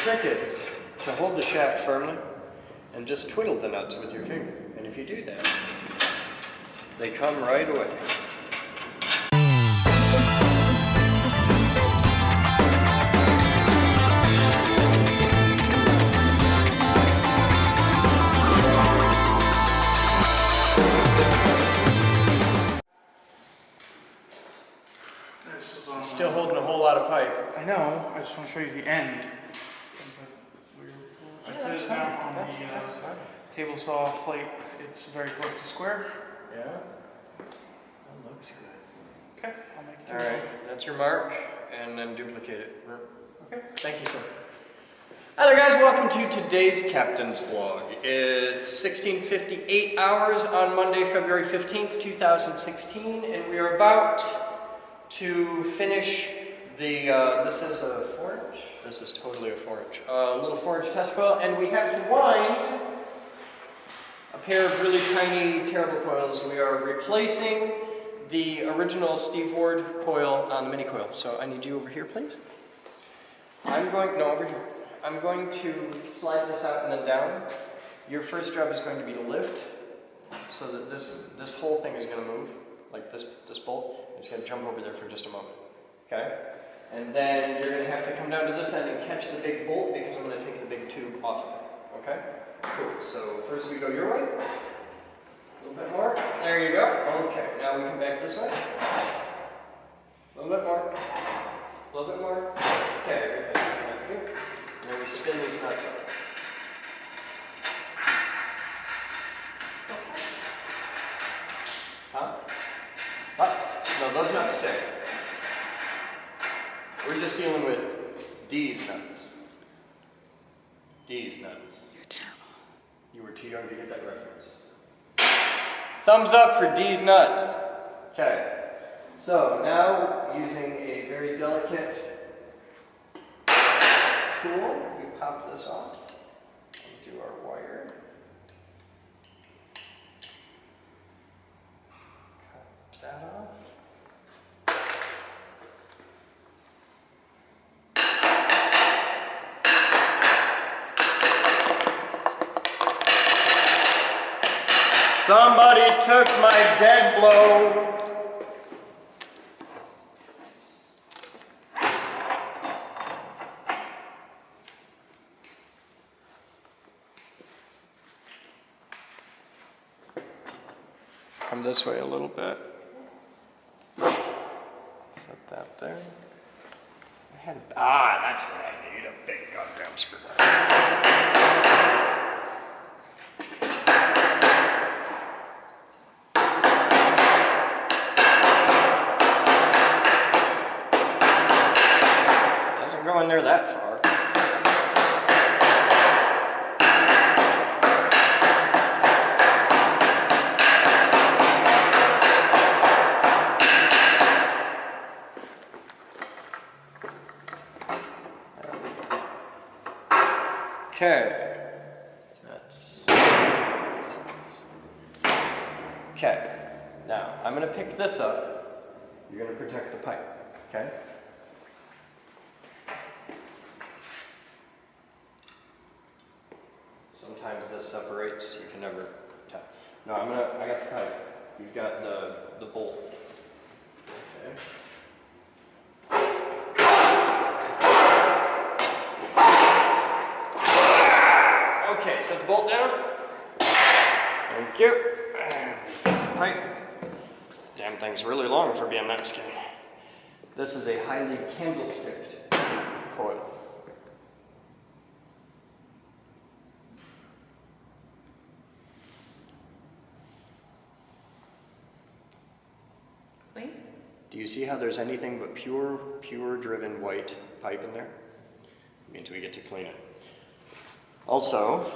trick is to hold the shaft firmly and just twiddle the nuts with your finger. And if you do that, they come right away. Still holding a whole lot of pipe. I know, I just want to show you the end. That's it now on the table saw plate. It's very close to square. Yeah? That looks good. Okay, I'll make it. Alright, that's your mark, and then duplicate it. Okay. Thank you, sir. Hello guys, welcome to today's Captain's Vlog. It's 16:58 hours on Monday, February 15th, 2016, and we are about to finish the, this is a 4-inch? This is totally a 4-inch. Little 4-inch test coil, and we have to wind a pair of really tiny, terrible coils. We are replacing the original Steve Ward coil on the mini coil. So I need you over here, please. Over here. I'm going to slide this out and then down. Your first job is going to be to lift, so that this whole thing is going to move, like this bolt. It's going to jump over there for just a moment, okay? And then you're going to have to come down to this end and catch the big bolt because I'm going to take the big tube off of it, okay? Cool, so first we go your way. A little bit more. There you go. Okay, now we come back this way. A little bit more. A little bit more. Okay, right here. And then we spin these nuts up. Huh? No, those nuts stay. We're just dealing with D's nuts. D's nuts. You're terrible. You were too young to get that reference. Thumbs up for D's nuts. Okay. So now, using a very delicate tool, we pop this off and do our wire. Cut that off. Somebody took my dead blow. Come this way a little bit. Set that there. That's what I need, a big goddamn screwdriver. Go in there that far. Okay. Okay. Now, I'm going to pick this up. You're going to protect the pipe. Okay? Sometimes this separates, you can never tell. No, I got the pipe. You've got the bolt. Okay. Okay, set the bolt down. Thank you. Got the pipe. Damn thing's really long for being that skinny. This is a highly candlesticked coil. Do you see how there's anything but pure driven white pipe in there? It means we get to clean it. Also,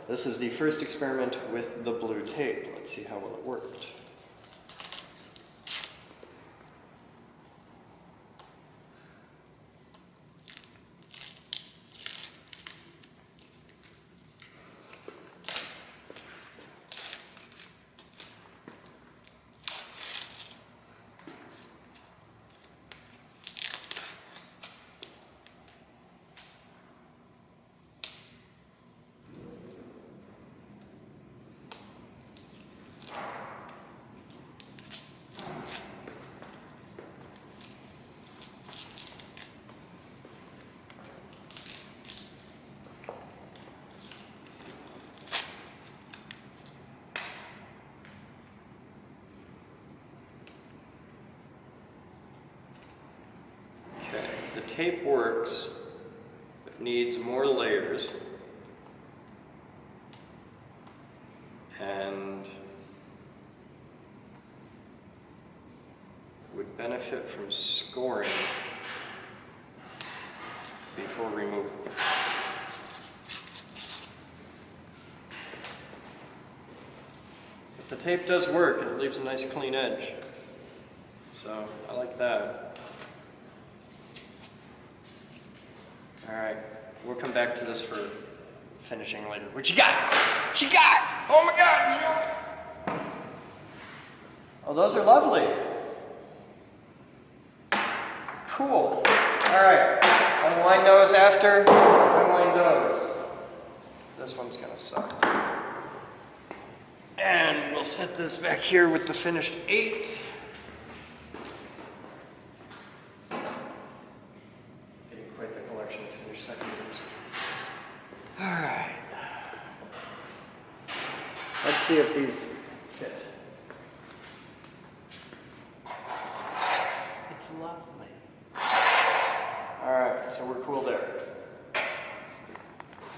this is the first experiment with the blue tape. Let's see how well it worked. tape works, but needs more layers. And would benefit from scoring before removal. But the tape does work, it leaves a nice clean edge. So I like that. Alright, we'll come back to this for finishing later. What you got? What you got? Oh my God! Oh, those are lovely. Cool. Alright, unwind those after. Unwind those. So this one's gonna suck. And we'll set this back here with the finished 8. Getting quite the collection of finished secondaries. Alright. Let's see if these fit. It's lovely. Alright, so we're cool there.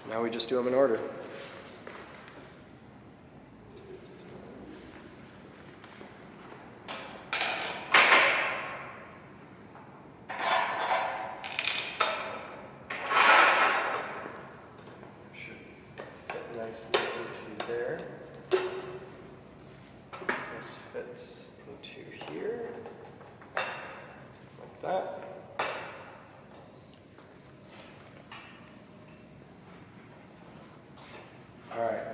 Now we just do them in order. There. This fits into here, like that. All right,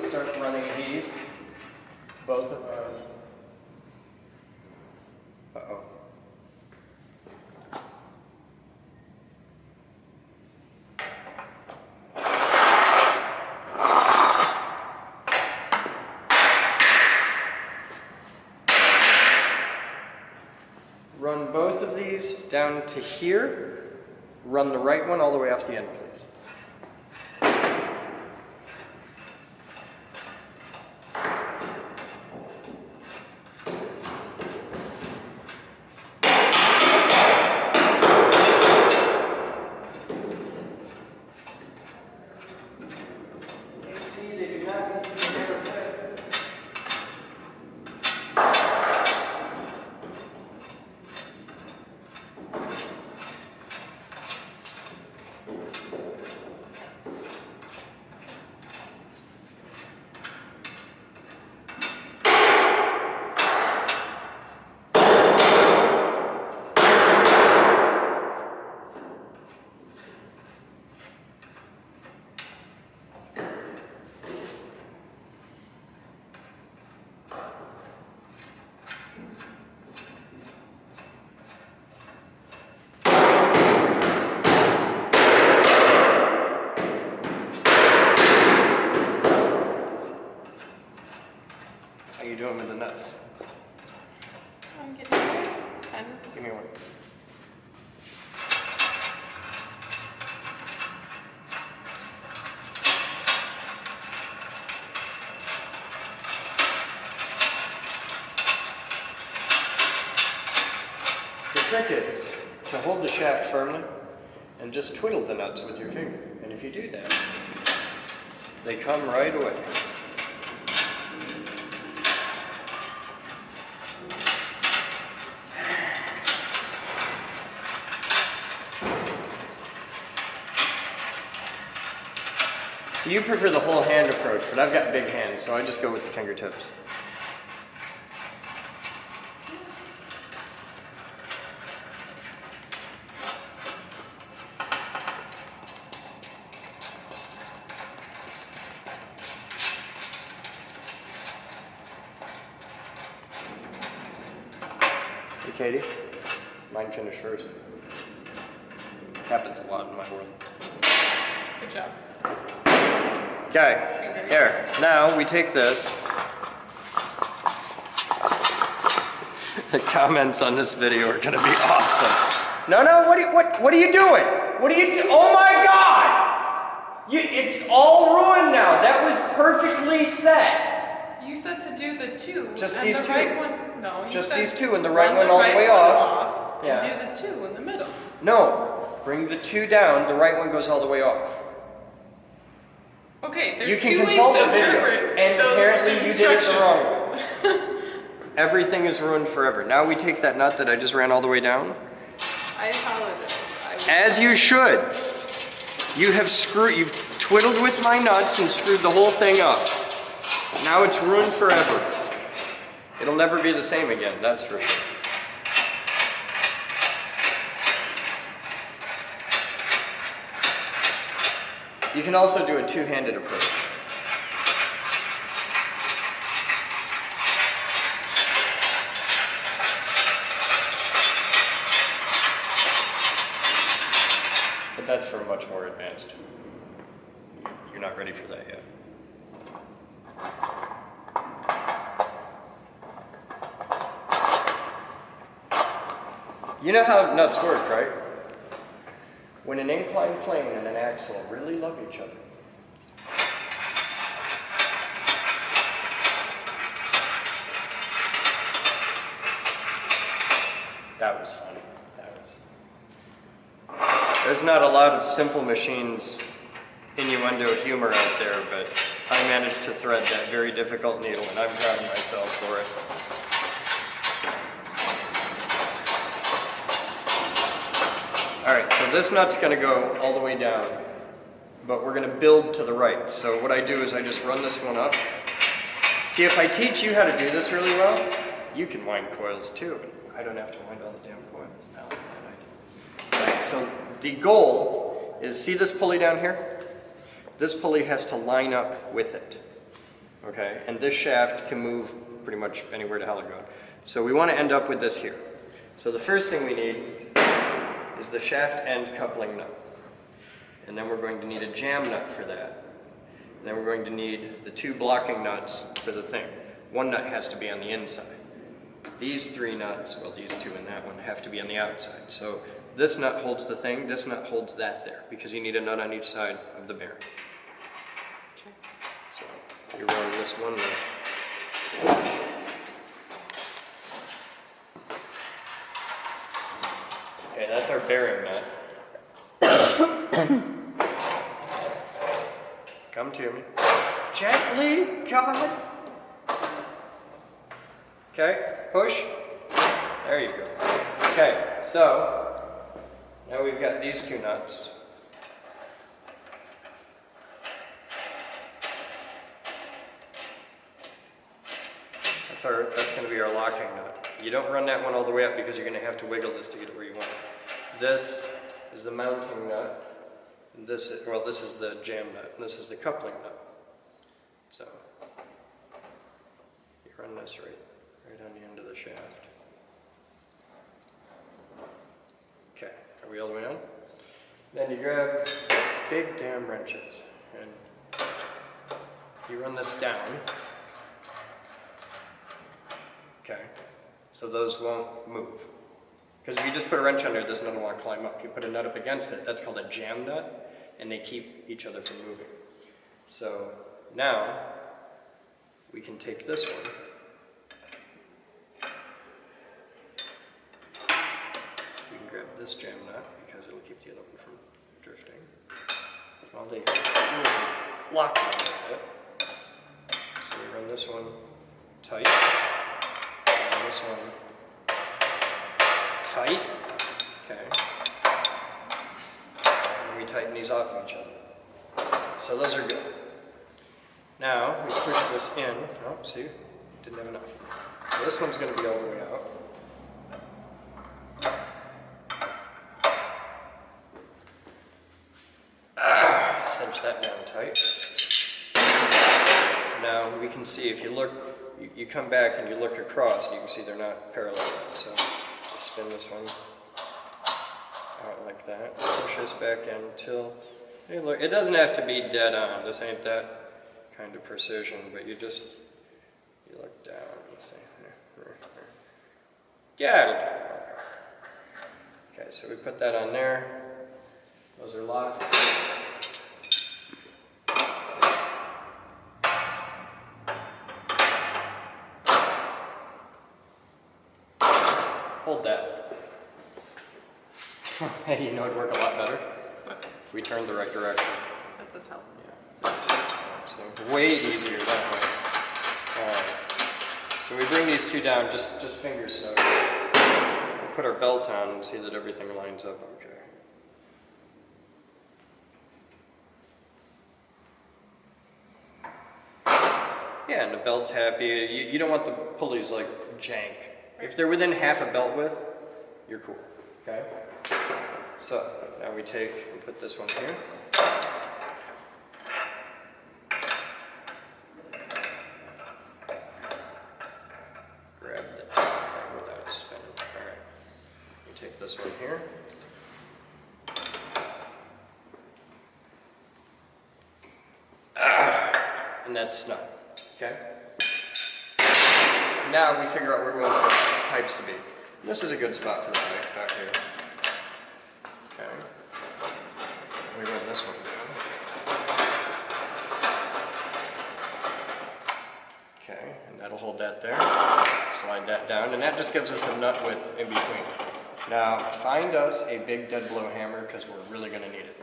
start running these, both of them. Uh-oh. Run both of these down to here. Run the right one all the way off the end, please. You see, they do not need to be very fit. How you doing with the nuts? I'm getting there. Give me one. The trick is to hold the shaft firmly and just twiddle the nuts with your finger. And if you do that, they come right away. So you prefer the whole hand approach, but I've got big hands, so I just go with the fingertips. Hey, Katie, mine finished first. Happens a lot in my world. Good job. Okay, here, now we take this. The comments on this video are gonna be awesome. No, what are you doing? What are you doing? Oh my God! It's all ruined now. That was perfectly set. You said to do the 2. Just and these the 2. right one. No, you Just said these 2 and the right run one all the right way one off. And do the 2 in the middle. No, Bring the 2 down, the right one goes all the way off. Okay, You there's can 2 ways consult to the video, interpret and those apparently you did it the wrong instructions. way. Everything is ruined forever. Now we take that nut that I just ran all the way down. I apologize. As you should. You've twiddled with my nuts and screwed the whole thing up. Now it's ruined forever. It'll never be the same again, that's for sure. You can also do a 2-handed approach. But that's for much more advanced. You're not ready for that yet. You know how nuts work, right? When an inclined plane and an axle really love each other, that was funny. There's not a lot of Simple Machines innuendo humor out there, but I managed to thread that very difficult needle, and I'm proud of myself for it. Alright, so this nut's going to go all the way down, but we're going to build to the right. So what I do is I just run this one up. See, if I teach you how to do this really well, you can wind coils too. I don't have to wind all the damn coils now. Right, so the goal is, see this pulley down here? This pulley has to line up with it. Okay, and this shaft can move pretty much anywhere to hell it goes. So we want to end up with this here. So the first thing we need is the shaft end coupling nut. And then we're going to need a jam nut for that. And then we're going to need the 2 blocking nuts for the thing. One nut has to be on the inside. These 3 nuts, well these 2 and that one, have to be on the outside. So this nut holds the thing, this nut holds that there, because you need a nut on each side of the bearing. Okay. So you run this one nut. Okay, that's our bearing nut. Come to me. Gently, God. Okay, push. There you go. Okay, so now we've got these 2 nuts. That's going to be our locking nut. You don't run that one all the way up because you're going to have to wiggle this to get it where you want it. This is the mounting nut. And this is the jam nut. And this is the coupling nut. So you run this right on the end of the shaft. Okay, are we all the way on? Then you grab big damn wrenches and you run this down. Okay, so those won't move. Because if you just put a wrench under it, this nut will want to climb up. You put a nut up against it, that's called a jam nut, and they keep each other from moving. So now we can take this one. We can grab this jam nut because it'll keep the other one from drifting. While they lock it a little bit. So we run this one tight. This one tight, okay, and we tighten these off each other. So those are good. Now we push this in. Oh, see, didn't have enough. So this one's going to be all the way out. Cinch that down tight. Now we can see, if you look, you come back and you look across, and you can see they're not parallel. So just spin this one out like that. Push this back in until, hey, look, it doesn't have to be dead on. This ain't that kind of precision, but you look down and say, yeah, it'll do. Okay, so we put that on there. Those are locked. Hold that. Hey, you know it'd work a lot better? If we turned the right direction. That does help. Yeah. So way easier that way. Alright. So we bring these two down, just finger so. We'll put our belt on and see that everything lines up okay. Yeah, and the belt's happy. You don't want the pulleys like jank. If they're within half a belt width, you're cool. Okay? So now we take and put this one here. Grab the thing without it spinning. Alright. We take this one here. And that's snug. Okay? So now we figure out where we want the pipes to be. And this is a good spot for the pipe back here. Okay. We run this one down. Okay, and that'll hold that there. Slide that down, and that just gives us a nut width in between. Now, find us a big dead blow hammer because we're really going to need it.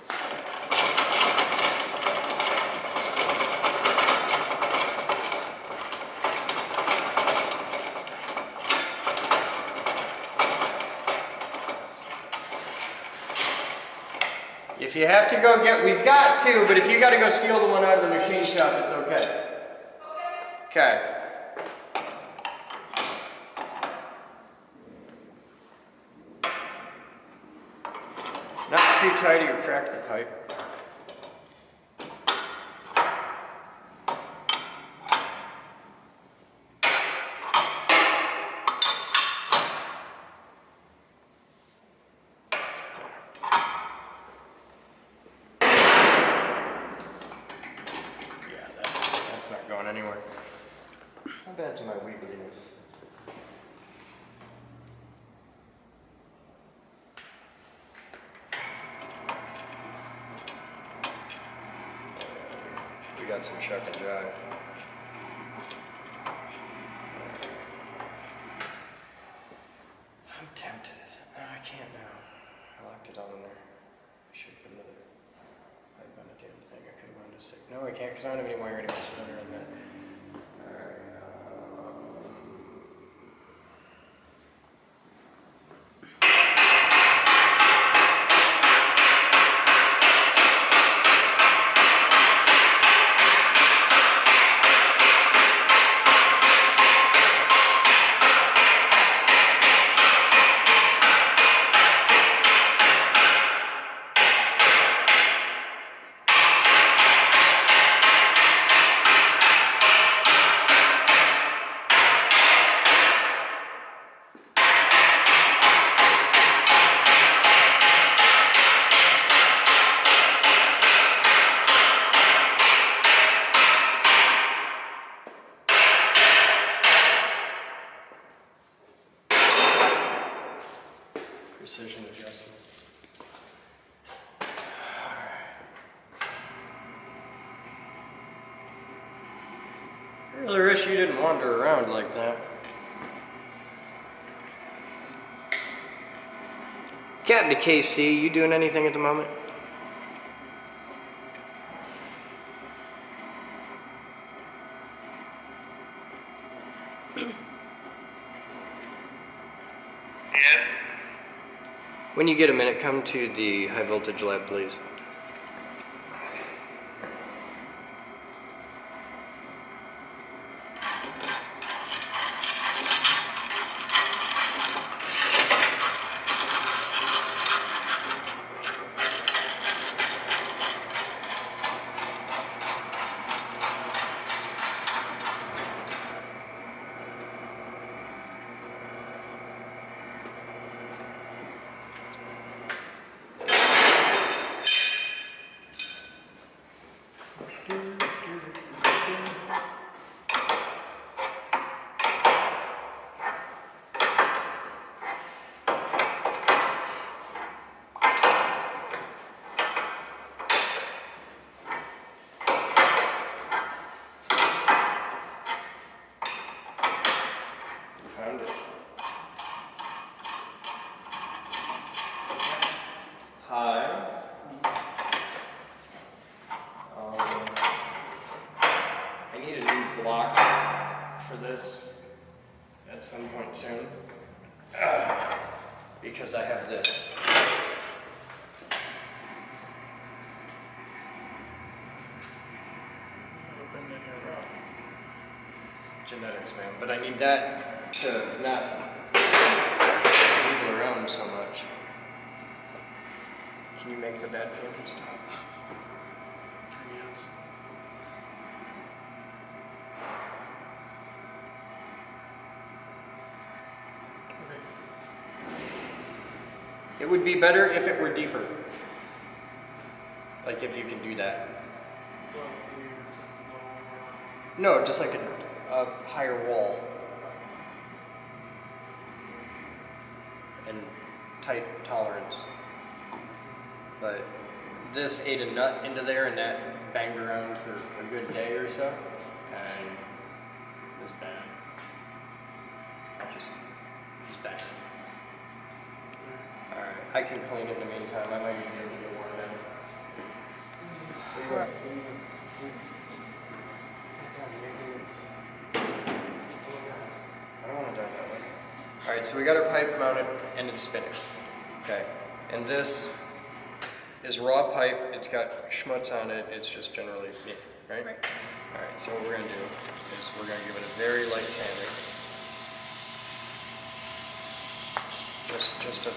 If you have to go get, we've got two, but if you got to go steal the one out of the machine shop, it's okay. Okay. Not too tight or you'll crack the pipe. Not going anywhere. How bad's my wiggliness? We got some shuck and jive. I'm tempted, is it? No, I can't now. I locked it on there. I should put another pipe on the damn thing. I could have gone to 6. No, I can't because I don't have any wire anymore, so don't run that. Alright. Precision adjustment. I really wish you didn't wander around like that. Captain KC, you doing anything at the moment? When you get a minute, come to the high voltage lab, please. point soon. Because I have this. Genetics, man. But I need that to not wiggle around so much. Can you make the bad paper stop? Yes. Okay. It would be better if it were deeper. Like if you can do that. Well, No, just like a higher wall. And tight tolerance. But this ate a nut into there and that banged around for a good day or so. And it's bad. Just bad. Alright, I can clean it in the meantime. I might even be able to get one down. I don't want to dive that way. Alright, so we got our pipe mounted and it's spinning. Okay, and this is raw pipe. It's got schmutz on it. It's just generally, right? Right. Alright, so what we're going to do is we're going to give it a very light sanding. Just a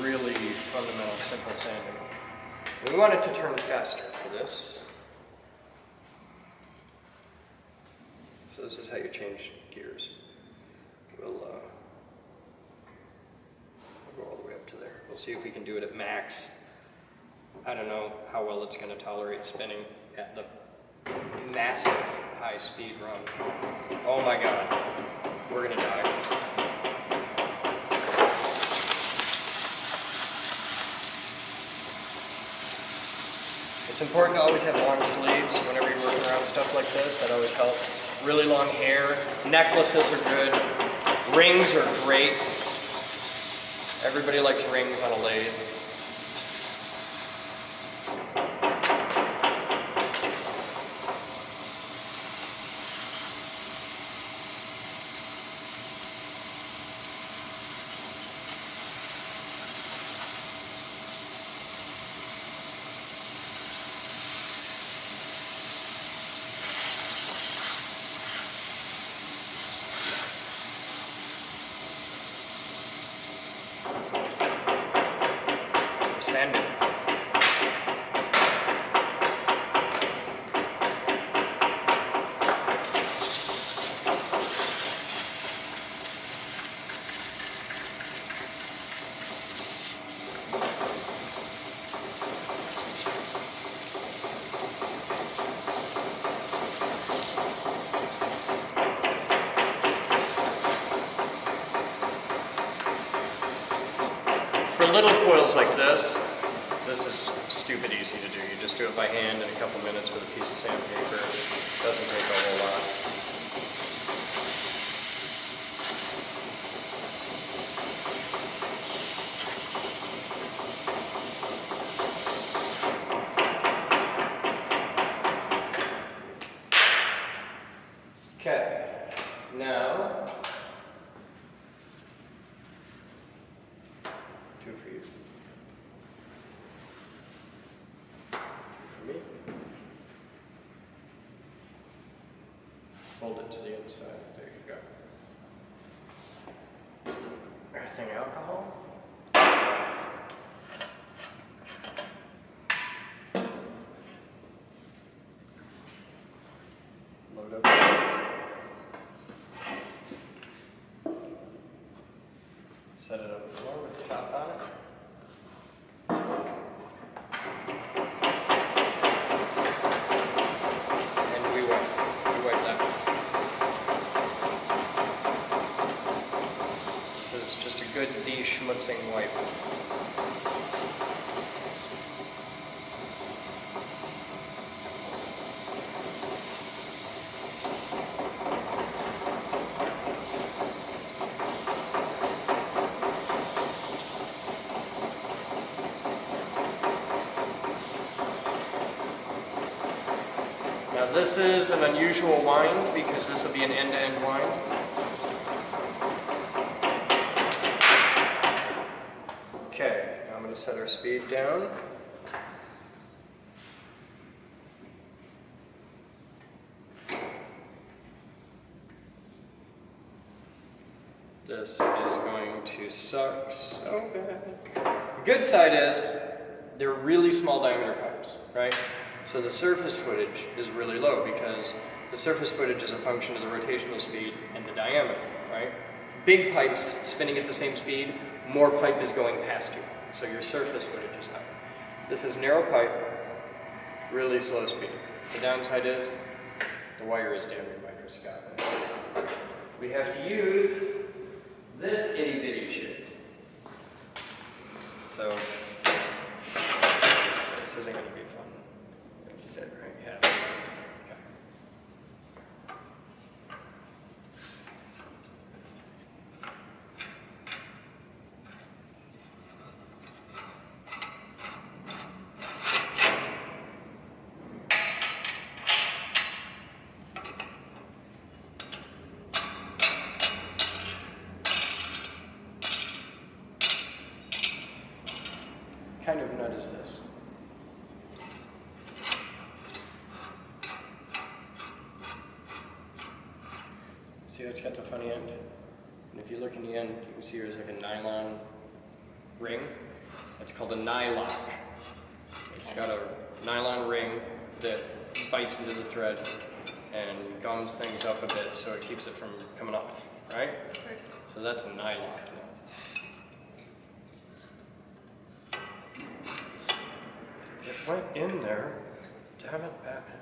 really fundamental, simple sanding. We want it to turn faster for this. So this is how you change gears. We'll go all the way up to there. We'll see if we can do it at max. I don't know how well it's going to tolerate spinning at the massive high speed run. Oh my god, we're going to die. It's important to always have long sleeves whenever you're working around stuff like this. That always helps. Really long hair. Necklaces are good. Rings are great. Everybody likes rings on a lathe. Sanding. For little coils like this is stupid easy to do. You just do it by hand in a couple minutes with a piece of sandpaper. It doesn't take a whole lot. Okay, now, two for you. For me. Fold it to the inside. There you go. Everything alcohol. Load up. Set it on the floor with the top on it. And we wipe that. This is just a good de-schmutzing wipe. Now this is an unusual wind because this will be an end-to-end wind. set our speed down. This is going to suck so bad. The good side is they're really small diameter pipes, right? So the surface footage is really low because the surface footage is a function of the rotational speed and the diameter, right? Big pipes spinning at the same speed, more pipe is going past you. So your surface footage is higher. This is narrow pipe, really slow speed. The downside is the wire is damn near microscopic. We have to use this itty bitty shit. So this isn't going to be fun. It'll fit, right? Yeah. Okay. What kind of nut is this? See how it's got the funny end? And if you look in the end, you can see there's like a nylon ring. It's called a nylock. It's got a nylon ring that bites into the thread and gums things up a bit so it keeps it from coming off, right? So that's a nylock. It went in there. Damn it, Batman.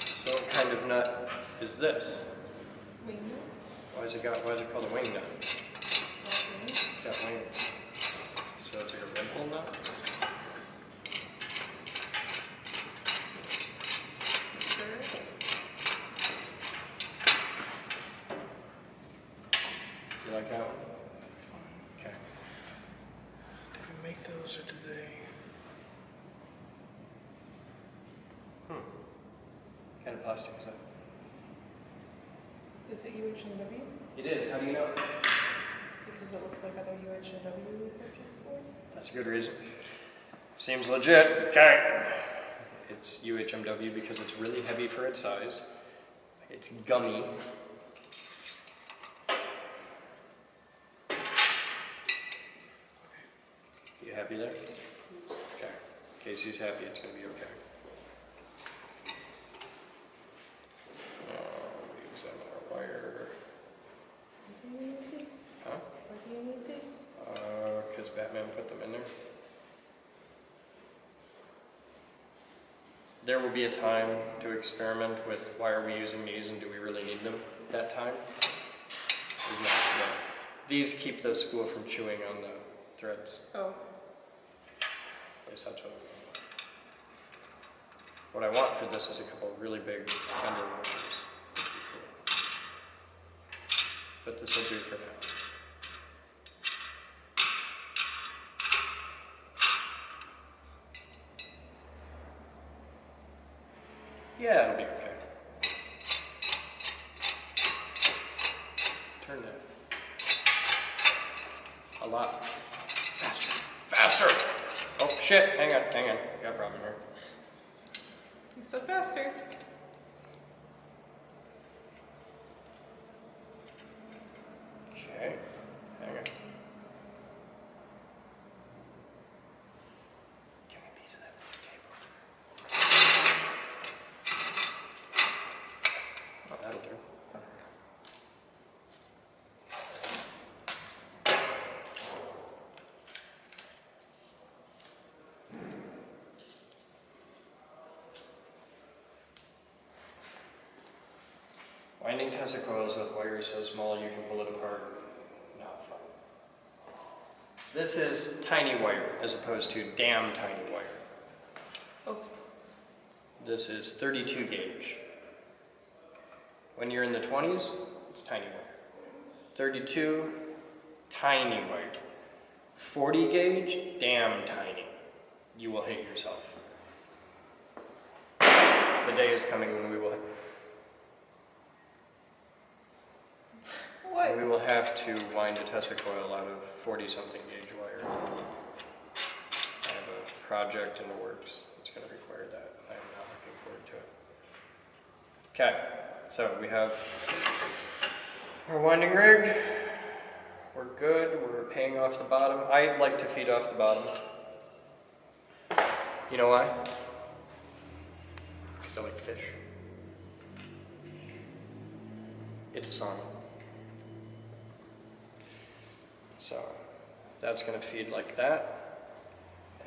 So what kind of nut is this? Wing nut? Why is it called a wing nut? It's got wings. So it's like a wimple nut? Sure. You like that one? Okay. Did we make those or did they? What kind of plastic is that? Is it UH&W? It is. How do you know? Because it looks like other UH&W we've purchased before. That's a good reason. Seems legit. Okay. It's UHMW because it's really heavy for its size. It's gummy. You happy there? Okay. Casey's happy. It's going to be okay. We examine our wire. Do you need these? Huh? Why do you need these? Because Batman put them in there. There will be a time to experiment with why are we using these and do we really need them. That time is not today. These keep the spool from chewing on the threads. Oh. At least that's what I want for this is a couple of really big fender washers. But this will do for now. Yeah, it'll be okay. Turn that. A lot. Faster. Faster! Oh shit, hang on. Got a problem here. You said faster. Okay, hang on. Give me a piece of that table. Oh, that'll do. Winding Tesla coils with wires so small you can pull it apart. Not fun. This is tiny wire as opposed to damn tiny wire. Okay. This is 32 gauge. When you're in the 20s, it's tiny wire. 32, tiny wire. 40 gauge, damn tiny. You will hate yourself. The day is coming when we will have to wind a Tesla coil out of 40-something gauge wire. I have a project in the works that's going to require that. I am not looking forward to it. Okay, so we have our winding rig. We're good. We're paying off the bottom. I like to feed off the bottom. You know why? Because I like fish. It's a song. So that's going to feed like that.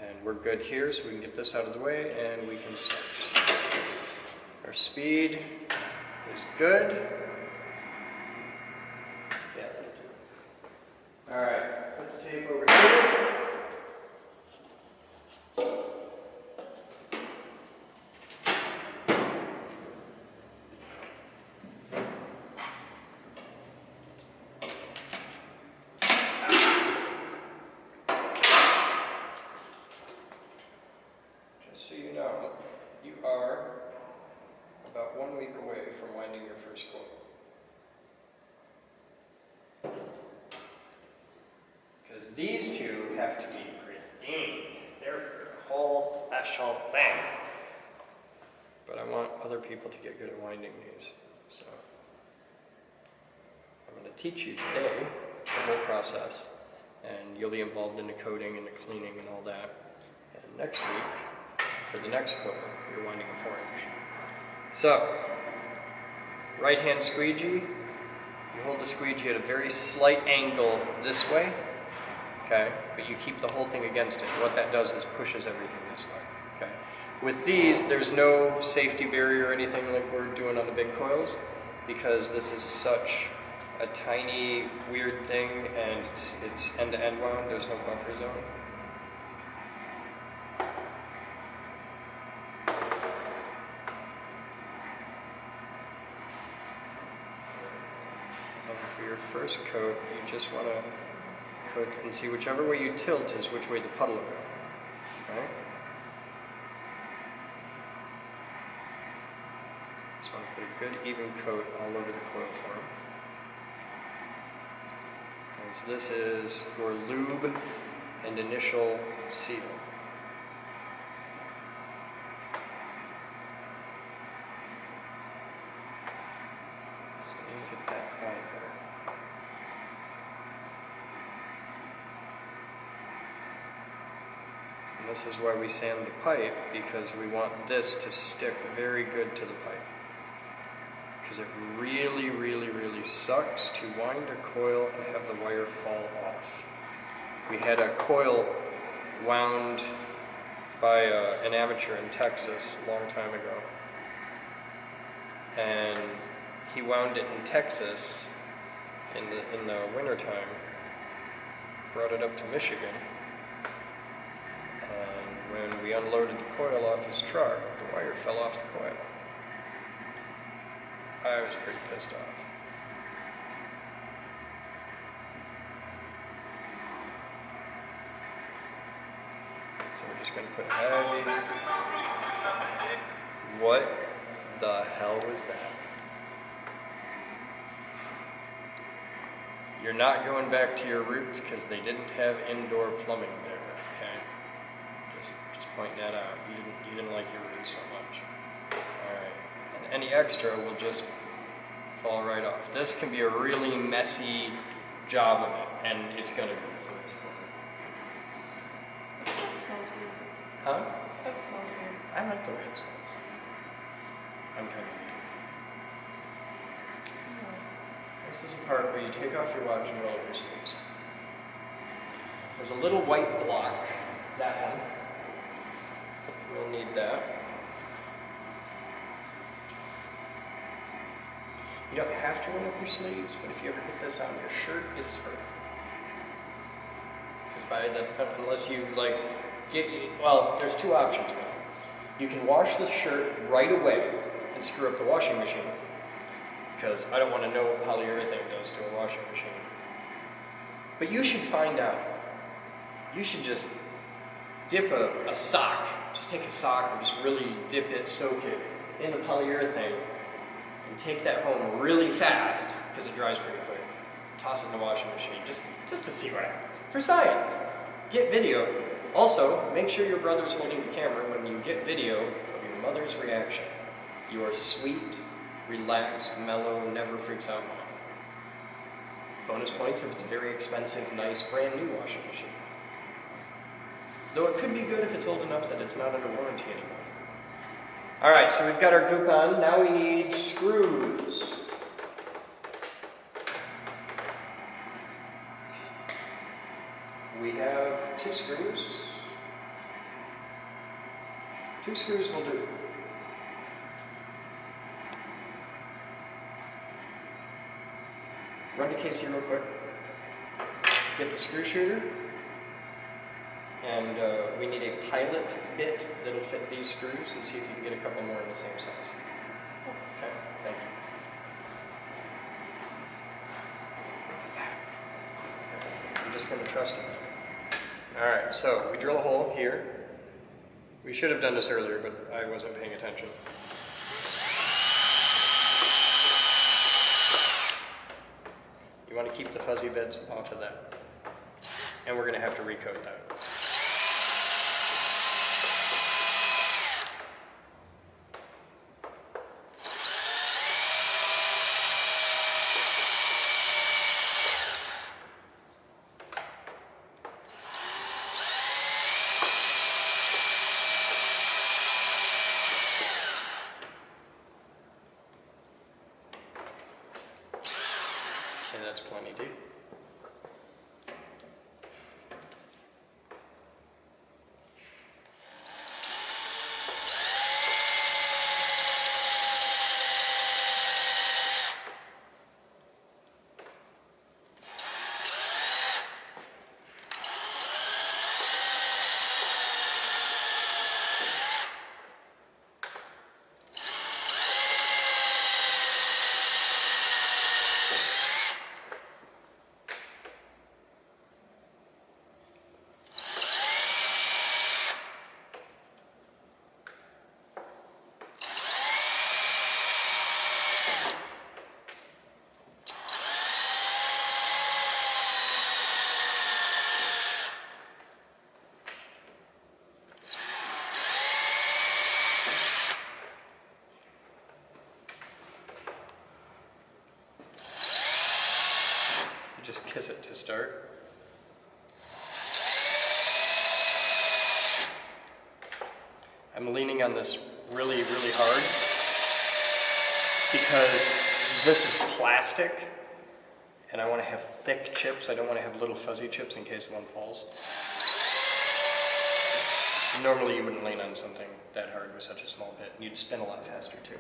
And we're good here, so we can get this out of the way and we can start. Our speed is good. Yeah, that'll do. Alright, put the tape over here. So you know, you are about 1 week away from winding your first coil. Because these two have to be pristine. They're for the whole special thing. But I want other people to get good at winding these. So I'm going to teach you today the whole process. And you'll be involved in the coating and the cleaning and all that. And next week, for the next coil, you're winding a 4-inch. So, right hand squeegee, you hold the squeegee at a very slight angle this way, okay, but you keep the whole thing against it. And what that does is pushes everything this way, okay. With these, there's no safety barrier or anything like we're doing on the big coils, because this is such a tiny, weird thing, and it's end-to-end wound, there's no buffer zone. For your first coat, you just want to coat and see whichever way you tilt is which way the puddle will go. Right? Just want to put a good even coat all over the coil form. As this is your lube and initial seal. This is why we sand the pipe, because we want this to stick very good to the pipe. Because it really, really, really sucks to wind a coil and have the wire fall off. We had a coil wound by an amateur in Texas a long time ago. And he wound it in Texas in the wintertime, brought it up to Michigan. When we unloaded the coil off his truck, the wire fell off the coil. I was pretty pissed off. So we're just going to put a heavy... What the hell was that? You're not going back to your roots because they didn't have indoor plumbing there. Just pointing that out. You didn't like your roots so much. Alright. And any extra will just fall right off. This can be a really messy job of it, and it's gonna be. That stuff smells weird. Huh? That stuff smells weird. I like the way it smells. I'm kind of weird. This is a part where you take off your watch and roll up your sleeves. There's a little white block, that one. We'll need that. You don't have to roll up your sleeves, but if you ever put this on your shirt, it's for. Because by the, unless you like, well, there's two options now. You can wash the shirt right away and screw up the washing machine. because I don't want to know what polyurethane does to a washing machine. But you should find out. You should just dip a sock, just take a sock and just really dip it, soak it in the polyurethane, and take that home really fast, because it dries pretty quick. Toss it in the washing machine, just to see what happens. For science. Get video. Also, make sure your brother's holding the camera when you get video of your mother's reaction. You are sweet, relaxed, mellow, never freaks out mom. Bonus points if it's a very expensive, nice, brand new washing machine. Though it could be good if it's old enough that it's not under warranty anymore. Alright, so we've got our goop on. Now we need screws. We have 2 screws. 2 screws will do. Run to Casey real quick. Get the screw shooter. And we need a pilot bit that'll fit these screws, and see if you can get a couple more in the same size. Okay, thank you. I'm just going to trust you. Alright, so we drill a hole here. We should have done this earlier, but I wasn't paying attention. You want to keep the fuzzy bits off of that. And we're going to have to recoat that. And that's plenty deep. Just kiss it to start. I'm leaning on this really, really hard because this is plastic and I want to have thick chips. I don't want to have little fuzzy chips in case one falls. Normally you wouldn't lean on something that hard with such a small bit, and you'd spin a lot faster too.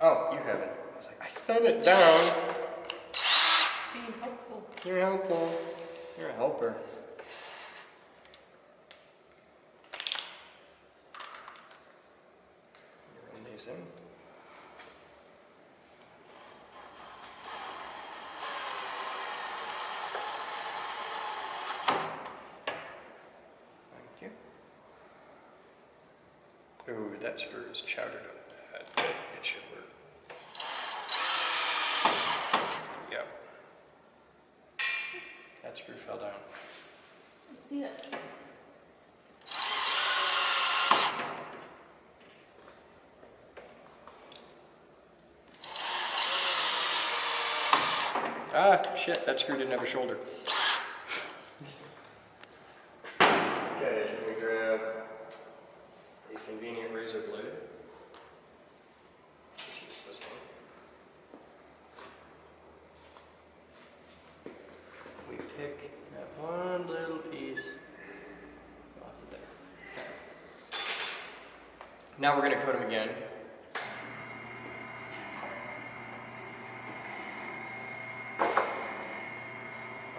Oh, you have it. I was like, I set it down. Being helpful. You're helpful. You're a helper. Run these in. Thank you. Ooh, that screw is chowdered up. It should work. Yep. That screw fell down. Let's see it. Ah, shit, that screw didn't have a shoulder. Okay, let me grab a convenient razor blade. Just use this one. We pick that one little piece off of there. Now we're going to coat them again.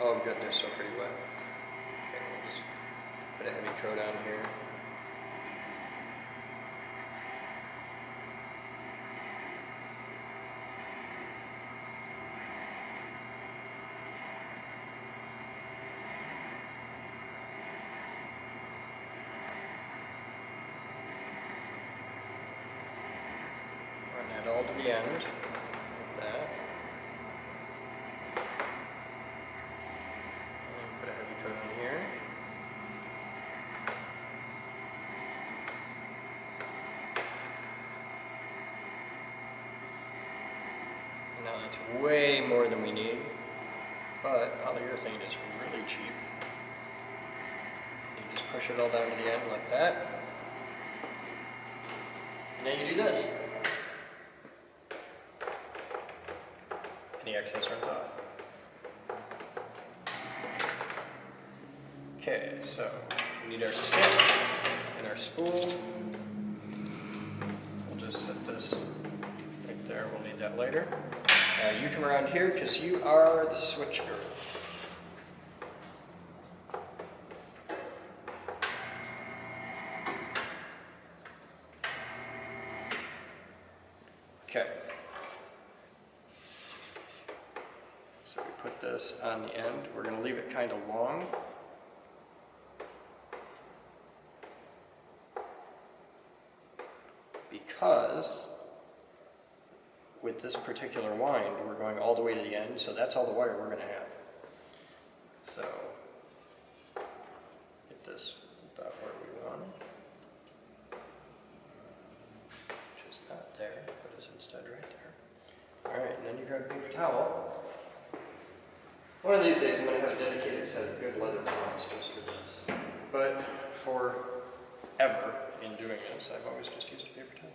Oh good, they're still pretty wet. Okay, we'll just put a heavy electrode on here. Run that all to the end, like that. And put a heavy coat on here. Now that's way more than we need, but polyurethane is really cheap. You just push it all down to the end like that. And then you do this. And the excess runs off. Okay, so we need our stick and our spool. We'll just set this right there. We'll need that later. Now you come around here because you are the switch girl. Okay. So we put this on the end. We're going to leave it kind of long. Because with this particular wind, we're going all the way to the end, so that's all the wire we're going to have. So, get this about where we want it. Which is not there, but is instead right there. Alright, and then you grab a paper towel. One of these days I'm going to have a dedicated set of good leather towels just for this. But forever in doing this, I've always just used a paper towel.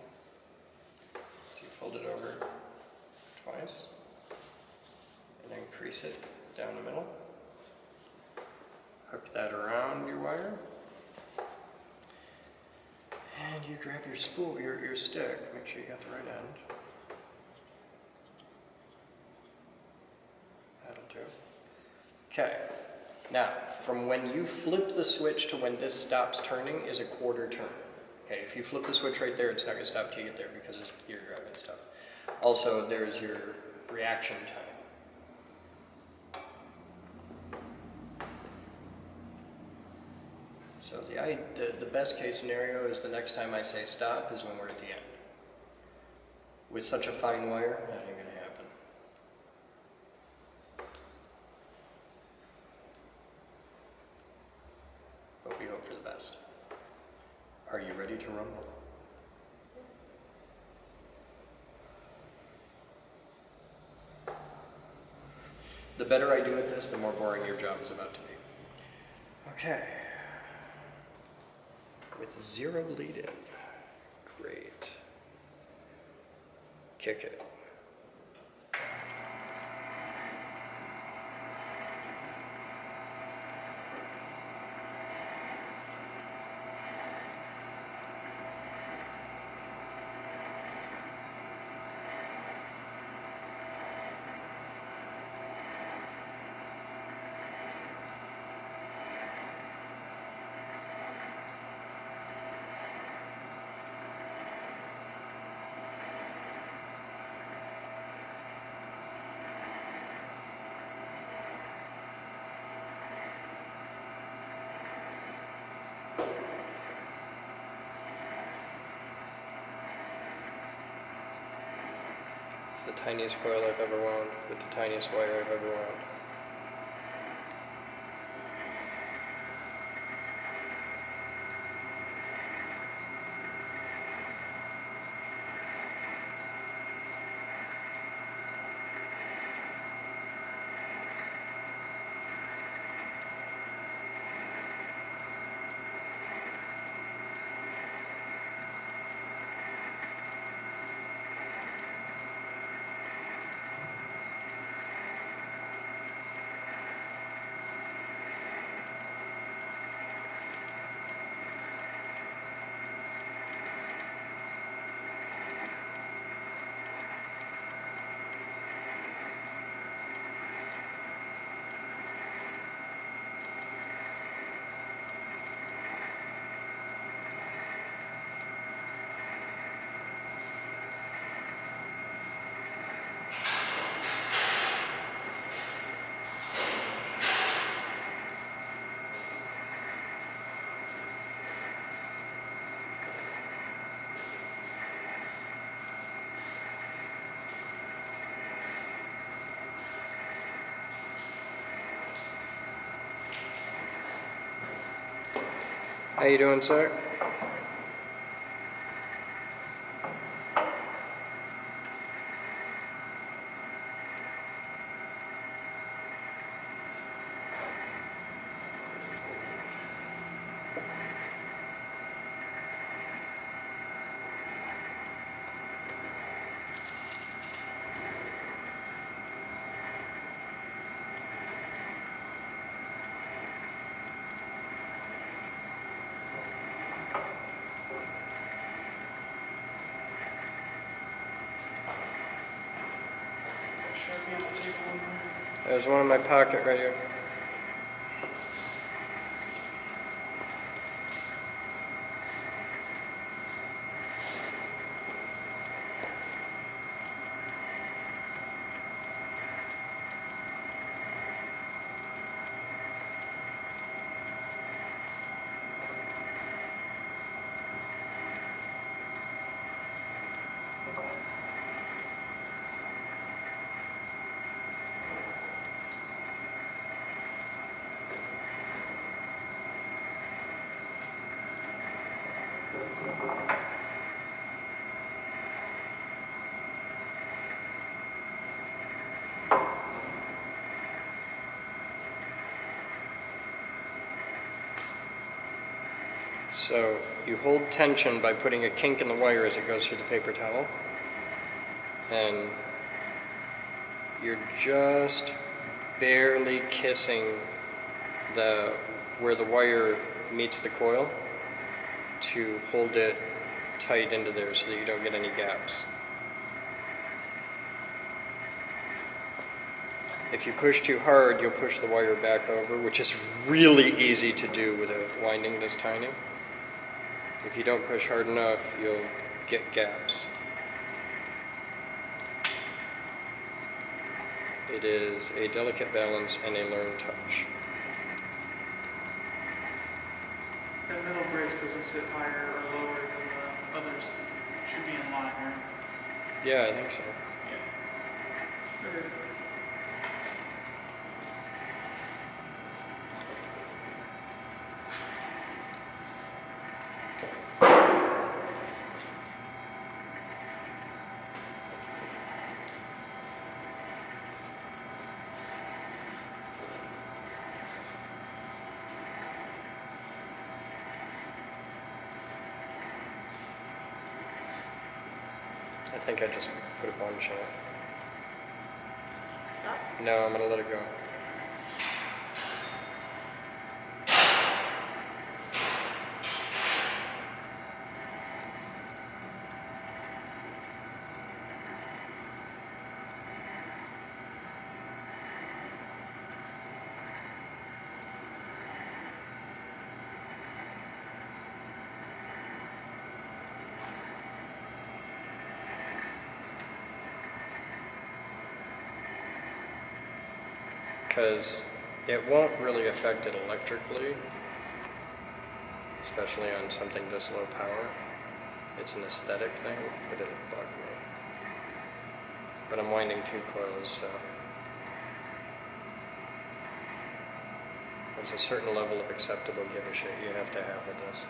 So you fold it over twice, and then crease it down the middle. Hook that around your wire. And you grab your spool, your stick, make sure you got the right end. That'll do. Okay, now from when you flip the switch to when this stops turning is a quarter turn. Okay, if you flip the switch right there, it's not going to stop till you get there because you're grabbing stuff. Also, there's your reaction time. So the best case scenario is the next time I say stop is when we're at the end. With such a fine wire, that ain't going to happen. But we hope for the best. Are you ready to rumble? The better I do at this, the more boring your job is about to be. Okay. With 0 lead in. Great. Kick it. It's the tiniest coil I've ever wound, with the tiniest wire I've ever wound. How you doing, sir? Sharpie on the table in there. There's one in my pocket right here. So you hold tension by putting a kink in the wire as it goes through the paper towel. And you're just barely kissing where the wire meets the coil to hold it tight into there so that you don't get any gaps. If you push too hard, you'll push the wire back over, which is really easy to do with a winding this tiny. If you don't push hard enough, you'll get gaps. It is a delicate balance and a learned touch. That middle brace doesn't sit higher or lower than the others. It should be in line, right? Yeah, I think so. Yeah. Okay. I think I just put a bunch in it. Stop. No, I'm gonna let it go. Because it won't really affect it electrically, especially on something this low power. It's an aesthetic thing, but it'll bug me. But I'm winding 2 coils, so there's a certain level of acceptable give a shit you have to have with this.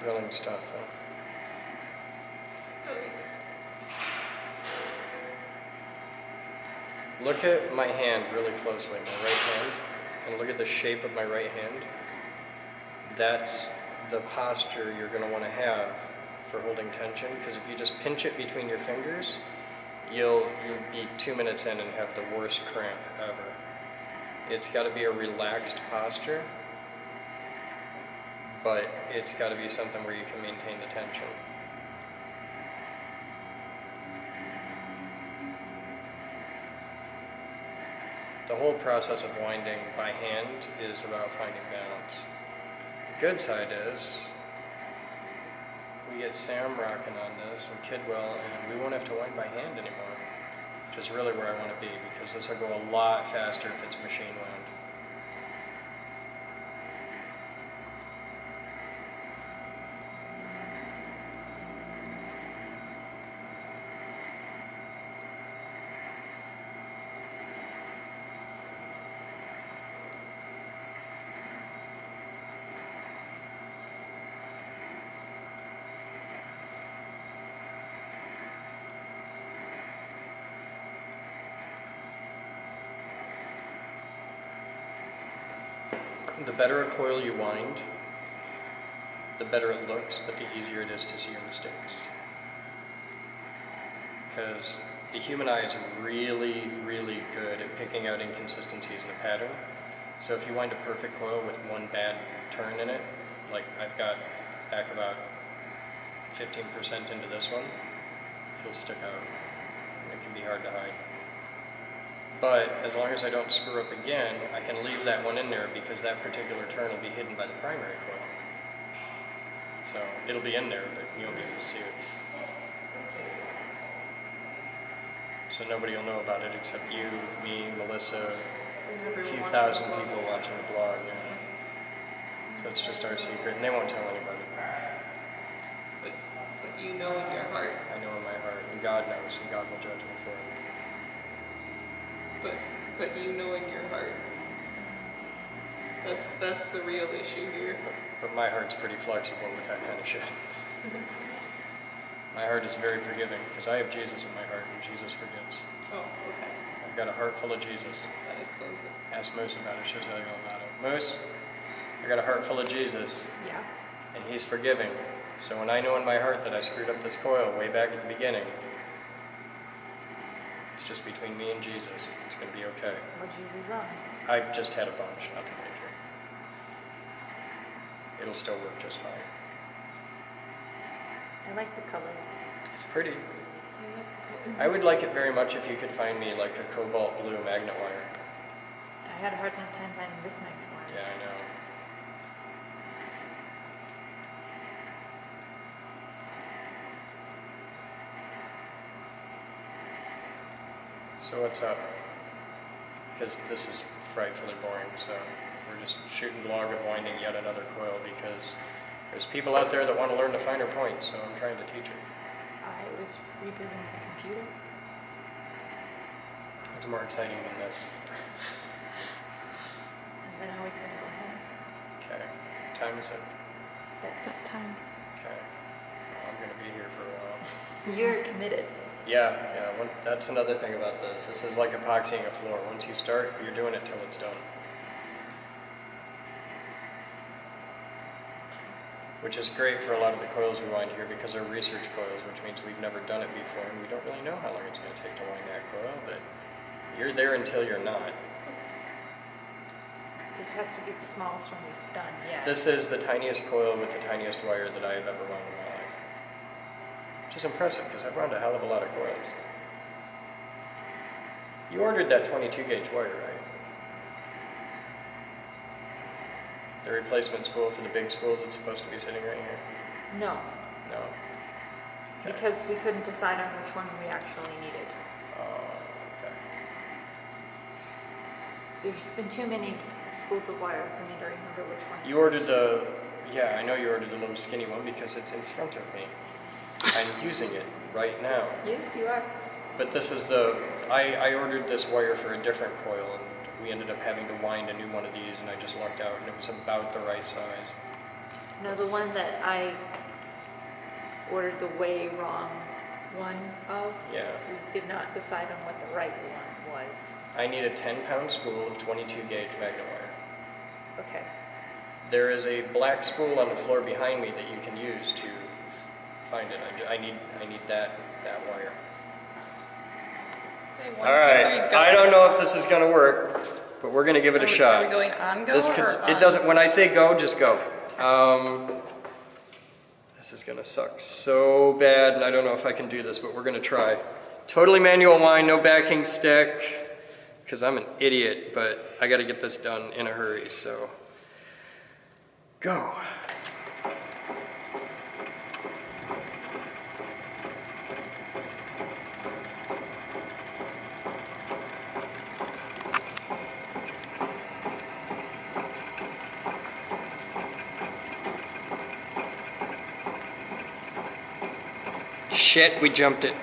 thrilling stuff. Look at my hand really closely, my right hand, and look at the shape of my right hand. That's the posture you're going to want to have for holding tension, because if you just pinch it between your fingers, you'll be 2 minutes in and have the worst cramp ever. It's got to be a relaxed posture, but it's got to be something where you can maintain the tension. The whole process of winding by hand is about finding balance. The good side is we get Sam rocking on this and Kidwell, and we won't have to wind by hand anymore, which is really where I want to be, because this will go a lot faster if it's machine wound. The better a coil you wind, the better it looks, but the easier it is to see your mistakes. Because the human eye is really, really good at picking out inconsistencies in a pattern. So if you wind a perfect coil with one bad turn in it, like I've got back about 15% into this one, it'll stick out. It can be hard to hide. But as long as I don't screw up again, I can leave that one in there, because that particular turn will be hidden by the primary coil. So it'll be in there, but you won't be able to see it. So nobody will know about it except you, me, Melissa, a few thousand people watching the blog. Yeah. So it's just our secret, and they won't tell anybody. But you know in your heart. I know in my heart, and God knows, and God will judge me for it. But you know in your heart. That's the real issue here. But my heart's pretty flexible with that kind of shit. My heart is very forgiving, because I have Jesus in my heart, and Jesus forgives. Oh, okay. I've got a heart full of Jesus. That explains it. Ask Moose about it, she'll tell you all about it. Moose, I got a heart full of Jesus, Yeah. and he's forgiving. So when I know in my heart that I screwed up this coil way back at the beginning, it's just between me and Jesus. It's going to be okay. What'd you rerun? I just had a bunch, nothing major. It'll still work just fine. I like the color. It's pretty. I would like it very much if you could find me like a cobalt blue magnet wire. I had a hard enough time finding this magnet wire. Yeah, I know. So what's up? Because this is frightfully boring, so we're just shooting blog of winding yet another coil, because there's people out there that want to learn the finer points, so I'm trying to teach it. I was rebooting the computer. It's more exciting than this. And then I was going to go home. Okay. What time is it? 6. Time. Okay. Well, I'm going to be here for a while. You're committed. Yeah. That's another thing about this. This is like epoxying a floor. Once you start, you're doing it till it's done. Which is great for a lot of the coils we wind here, because they're research coils, which means we've never done it before, and we don't really know how long it's going to take to wind that coil, but you're there until you're not. This has to be the smallest one we've done yet. This is the tiniest coil with the tiniest wire that I have ever wound in my life. Which is impressive, because I've wound a hell of a lot of coils. You ordered that 22 gauge wire, right? The replacement spool for the big spool that's supposed to be sitting right here? No, No? Okay. because we couldn't decide on which one we actually needed. Oh, okay. There's been too many spools of wire for me to remember which one. You ordered the, yeah, I know you ordered the little skinny one because it's in front of me. I'm using it right now. Yes, you are. But this is the, I ordered this wire for a different coil, and we ended up having to wind a new one of these, and I just lucked out, and it was about the right size. No, the one that I ordered the way wrong one of. Yeah. We did not decide on what the right one was. I need a 10-pound spool of 22 gauge magnet wire. Okay. There is a black spool on the floor behind me that you can use to find it. I need that wire. Say 1, 2, 3, All right. go. I don't know if this is going to work, but we're going to give it a shot. Are we going on go This or could, on? it doesn't. When I say go, just go. This is going to suck so bad, and I don't know if I can do this, but we're going to try. Totally manual wind, no backing stick, because I'm an idiot, but I got to get this done in a hurry. So, go. Shit, we jumped it.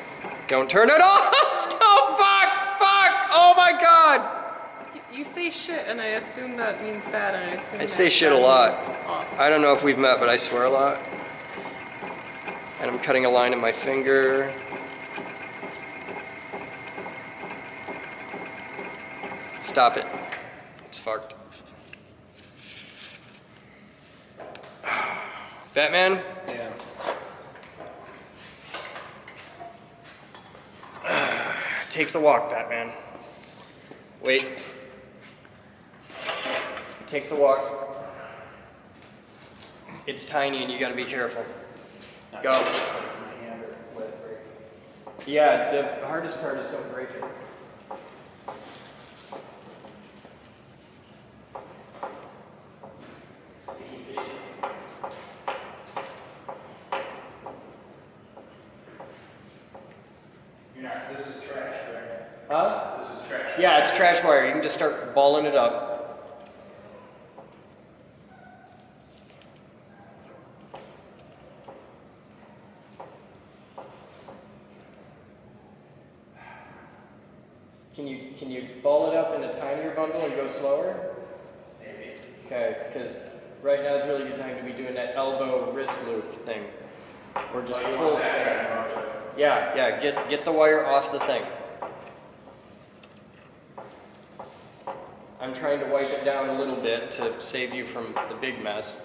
Don't turn it off! Oh, fuck! Oh my god! You say shit, and I assume that means bad, and I assume I that say shit a bad lot. means off. I don't know if we've met, but I swear a lot. And I'm cutting a line in my finger. Stop it. It's fucked. Batman? Yeah. Take the walk, Batman. Wait. Take the walk. It's tiny and you gotta be careful. Go. Yeah, the hardest part is don't break it. This is trash, correct? Huh? This is trash. Yeah, it's trash wire. You can just start balling it up. Can you ball it up in a tinier bundle and go slower? Maybe. Okay, because right now is a really good time to be doing that elbow wrist loop thing. Or just full spin. Yeah, get the wire off the thing. I'm trying to wipe it down a little bit to save you from the big mess.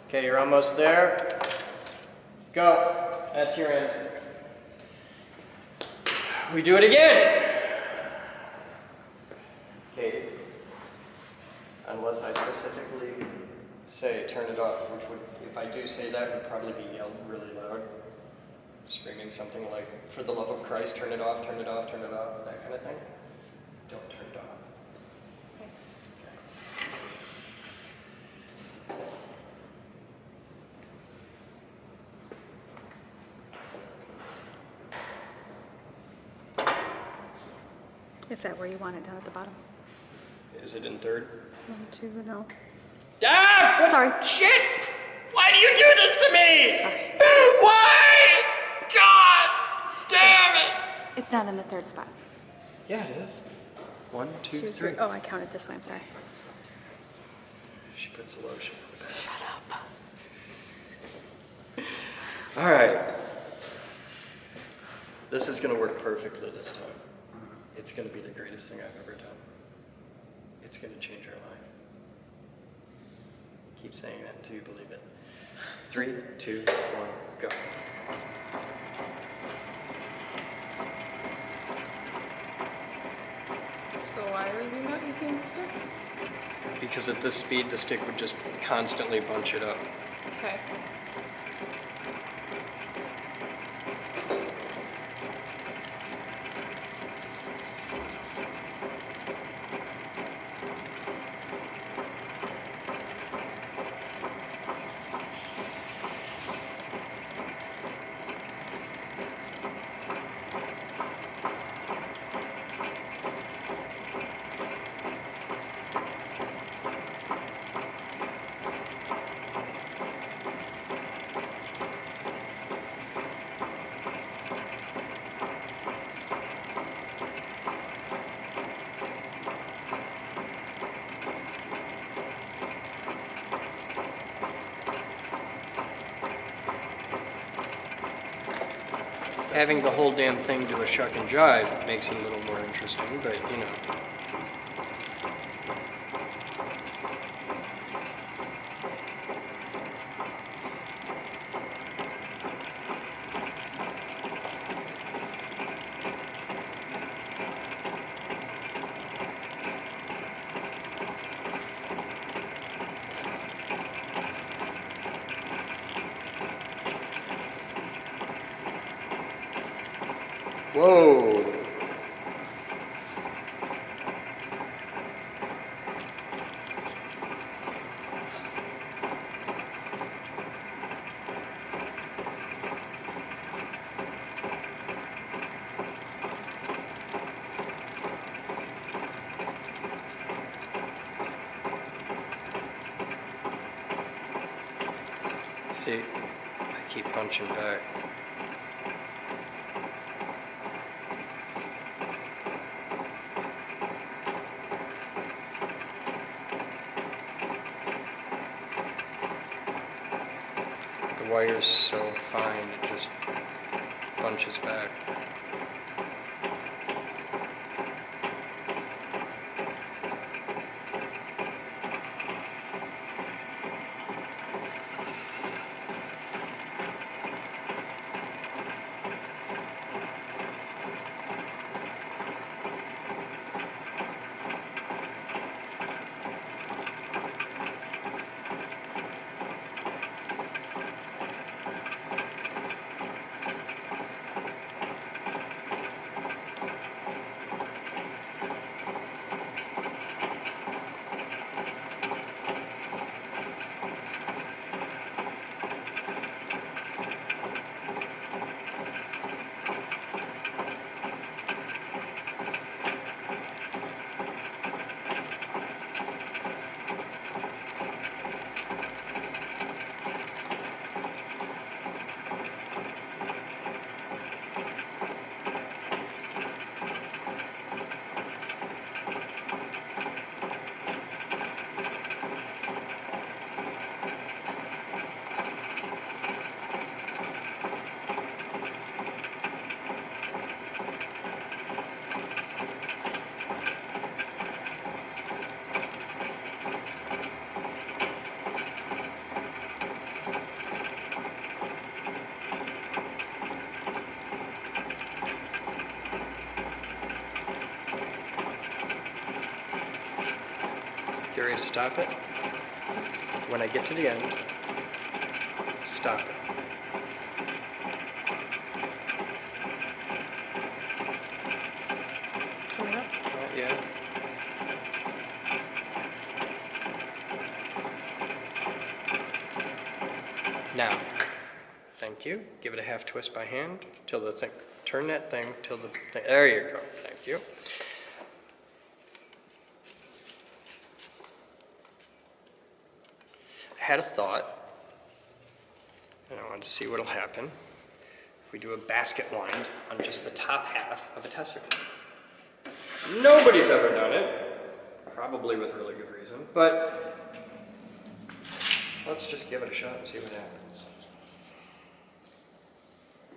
Okay, you're almost there. Go. That's your end. We do it again. Okay. Unless I specifically say turn it off, which would, if I do say that, would probably be yelled really loud. Screaming something like, for the love of Christ, turn it off, turn it off, turn it off, that kind of thing. Don't turn it off. Is that where you want it down at the bottom? Is it in third? 1, 2, no. Ah! What? Sorry. Shit! Why do you do this to me? Why? God damn it! It's not in the third spot. Yeah, it is. 1, 2, 2, 3. 3. Oh, I counted this way. I'm sorry. She puts the lotion on the back. Shut up. All right. This is going to work perfectly this time. It's going to be the greatest thing I've ever done. It's going to change our life. Keep saying that until you believe it. 3, 2, 1, go. So why are you not using the stick? Because at this speed, the stick would just constantly bunch it up. Okay. having the whole damn thing do a shuck and jive makes it a little more interesting, but you know. Whoa! See, I keep punching back. The wire's so fine, it just bunches back. Get ready to stop it. When I get to the end, stop it. Coming up. Oh, yeah. Now, thank you. Give it a half twist by hand till the thing, turn that thing till the thing, there you go. Thank you. I had a thought, and I wanted to see what'll happen if we do a basket wind on just the top half of a testicle. Nobody's ever done it, probably with really good reason, but let's just give it a shot and see what happens.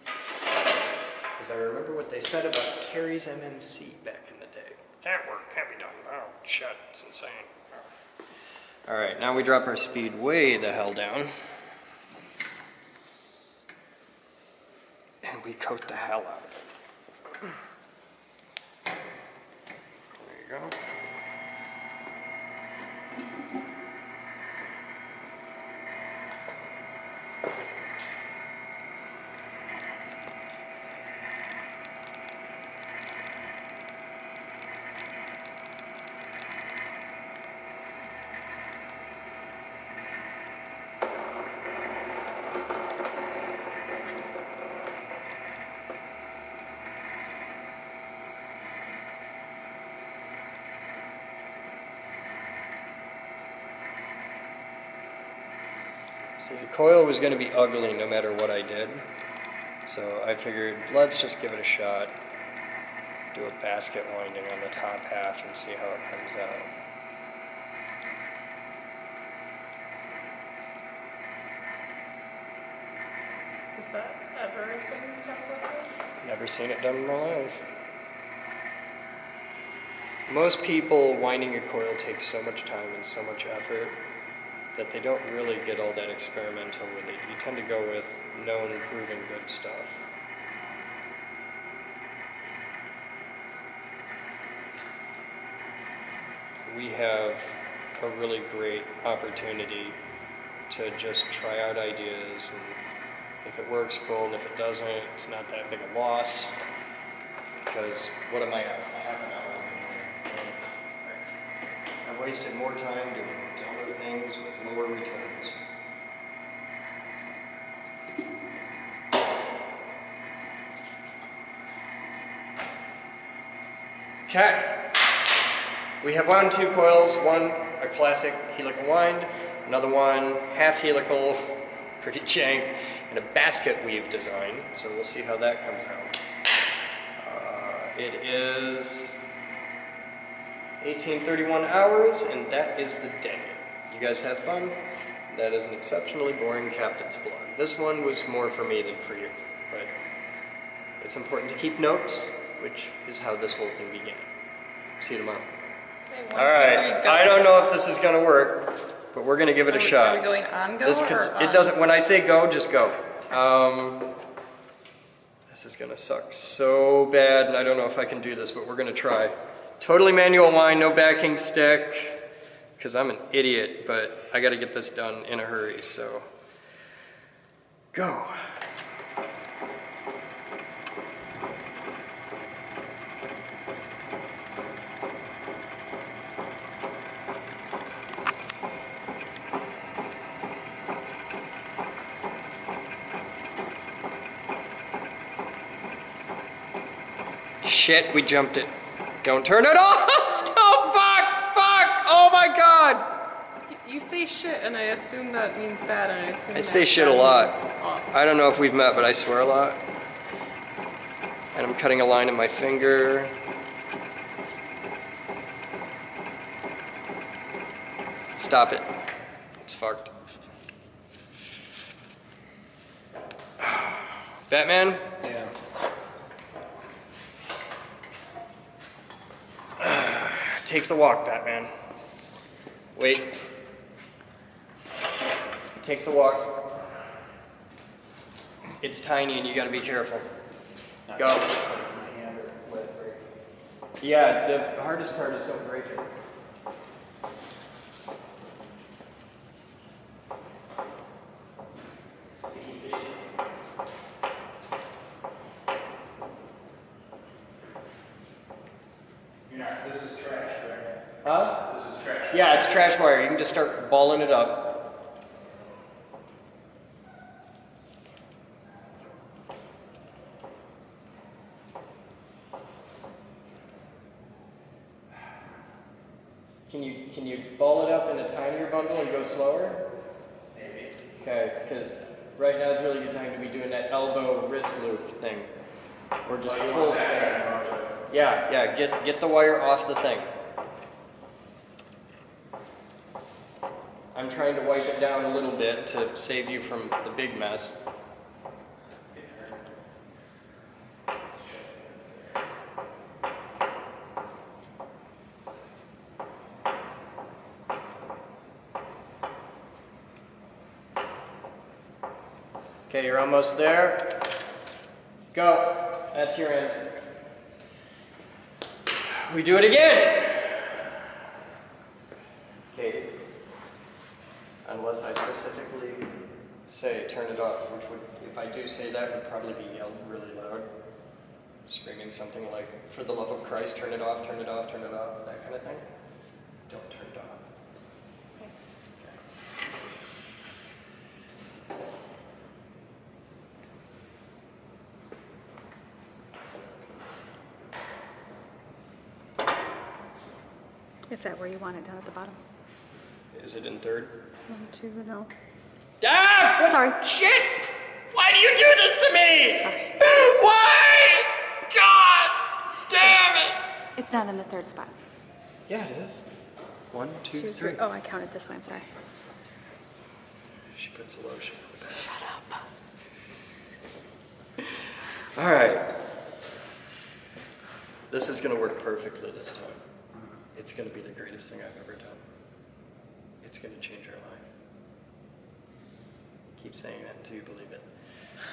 Because I remember what they said about Terry's MMC back in the day. Can't work, can't be done. Oh, shit, it's insane. All right, now we drop our speed way the hell down. And we coat the hell out of it. There you go. See, the coil was going to be ugly no matter what I did, so I figured let's just give it a shot, do a basket winding on the top half and see how it comes out. Is that ever been Tesla coils? Never seen it done in my life. Most people winding a coil takes so much time and so much effort that they don't really get all that experimental with it. You tend to go with known, proven good stuff. We have a really great opportunity to just try out ideas, and if it works, cool, and if it doesn't, it's not that big a loss, because what am I at? Half an hour. I've wasted more time doing dumber things with lower returns. Okay. We have wound 2 coils, one a classic helical wind, another one half helical, pretty jank, and a basket weave design, so we'll see how that comes out. It is 1831 hours, and that is the day. You guys have fun? That is an exceptionally boring captain's vlog. This one was more for me than for you, but it's important to keep notes, which is how this whole thing began. See you tomorrow. Say 1, All 2, right, 3, go. I don't know if this is gonna work, but we're gonna give it a shot. Are we going on go This or could, on? it doesn't, when I say go, just go. This is gonna suck so bad, and I don't know if I can do this, but we're gonna try. Totally manual wind, no backing stick, because I'm an idiot, but I gotta get this done in a hurry, so go. Shit, we jumped it. Don't turn it off! Oh, fuck! Oh my god! You say shit, and I assume that means bad, and I assume I that say shit a bad lot. means off. I don't know if we've met, but I swear a lot. And I'm cutting a line in my finger. Stop it. It's fucked. Batman? Yeah. Take the walk, Batman. Wait. Take the walk. It's tiny and you gotta be careful. Go. Yeah, the hardest part is don't break it. This is trash, right? Huh? This is trash. Yeah, it's trash wire. You can just start balling it up. Can you ball it up in a tinier bundle and go slower? Maybe. Okay, because right now is really good time to be doing that elbow wrist loop thing. Or just full span. Yeah, get the wire off the thing. I'm trying to wipe it down a little bit to save you from the big mess. Okay, you're almost there. Go. That's your end. We do it again. Okay. Unless I specifically say turn it off, which would, if I do say that, would probably be yelled really loud. Screaming something like, for the love of Christ, turn it off, turn it off, turn it off, that kind of thing. Don't turn it off. Is that where you want it down at the bottom? Is it in third? 1, 2, no. Ah! What? Sorry. Shit! Why do you do this to me? Sorry. Why? God damn it! It's not in the third spot. Yeah, it is. 1, 2, 2, 3. 3. Oh, I counted this way, I'm sorry. She puts a lotion on the best. Shut up. All right. This is going to work perfectly this time. It's going to be the greatest thing I've ever done. It's going to change our life. Keep saying that until you believe it.